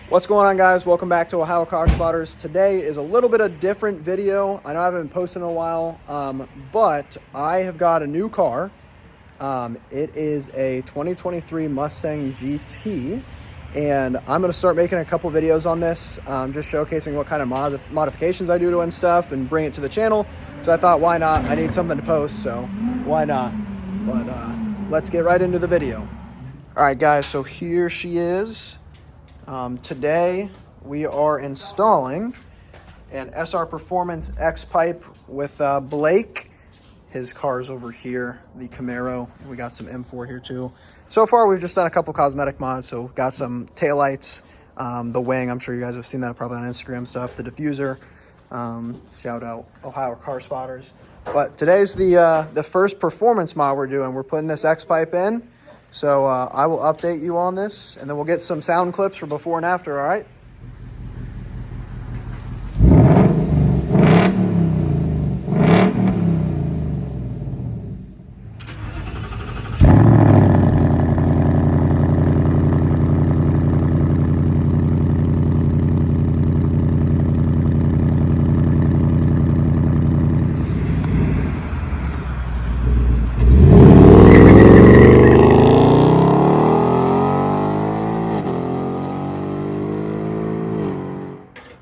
What's going on, guys? Welcome back to Ohio Car Spotters. Today is a little bit of different video. I know I haven't been posting in a while, but I have got a new car. It is a 2023 Mustang GT, and I'm going to start making a couple videos on this, just showcasing what kind of modifications I do to it and stuff, and bring it to the channel. So I thought, why not? I need something to post, so why not? But let's get right into the video. All right, guys, so here she is. Today we are installing an SR Performance X pipe with Blake. His car's over here, the Camaro. We got some M4 here too. So far we've just done a couple cosmetic mods. So got some taillights, the wing. I'm sure you guys have seen that probably on Instagram stuff. The diffuser. Shout out Ohio Car Spotters. But today's the first performance mod we're doing. We're putting this X pipe in. So I will update you on this, and then we'll get some sound clips for before and after, all right?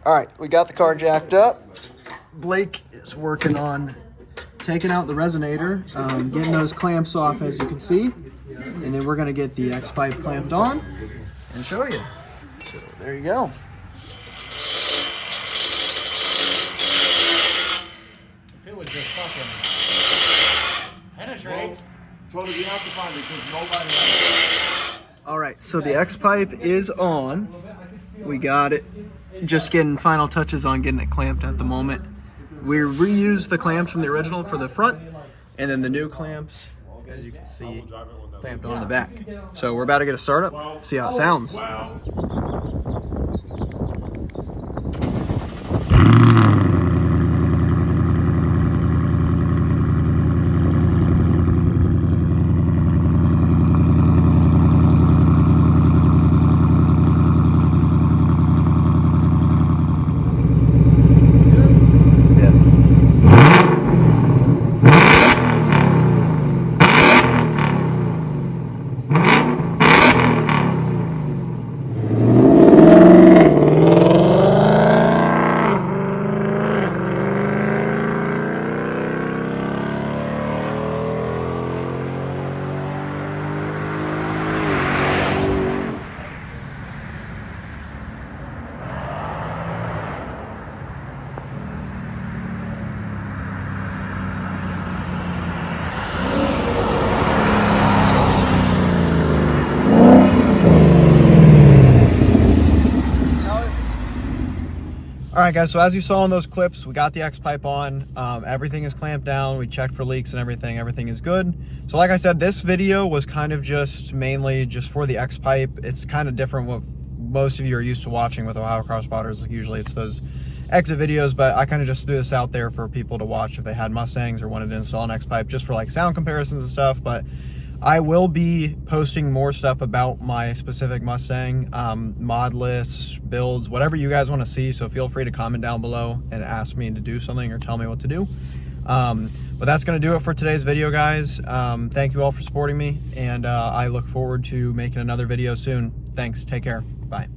All right, we got the car jacked up. Blake is working on taking out the resonator, getting those clamps off, as you can see. And then we're gonna get the X pipe clamped on and show you. So there you go. If it would just fucking penetrate. Totally, we have to find it because nobody has it. All right, so the X pipe is on. We got it. Just getting final touches on getting it clamped at the moment. We reused the clamps from the original for the front, and then the new clamps, as you can see, clamped on the back. So we're about to get a startup, see how it sounds. Wow. All right, guys, so as you saw in those clips, we got the X pipe on. Everything is clamped down. We checked for leaks and everything. Everything is good. So like I said, this video was kind of just mainly just for the X pipe. It's kind of different what most of you are used to watching with Ohio Car Spotters. Usually it's those exit videos, but I kind of just threw this out there for people to watch if they had Mustangs or wanted to install an X pipe, just for like sound comparisons and stuff. But I will be posting more stuff about my specific Mustang, mod lists, builds, whatever you guys want to see. So feel free to comment down below and ask me to do something or tell me what to do. But that's going to do it for today's video, guys. Thank you all for supporting me, and I look forward to making another video soon. Thanks. Take care. Bye.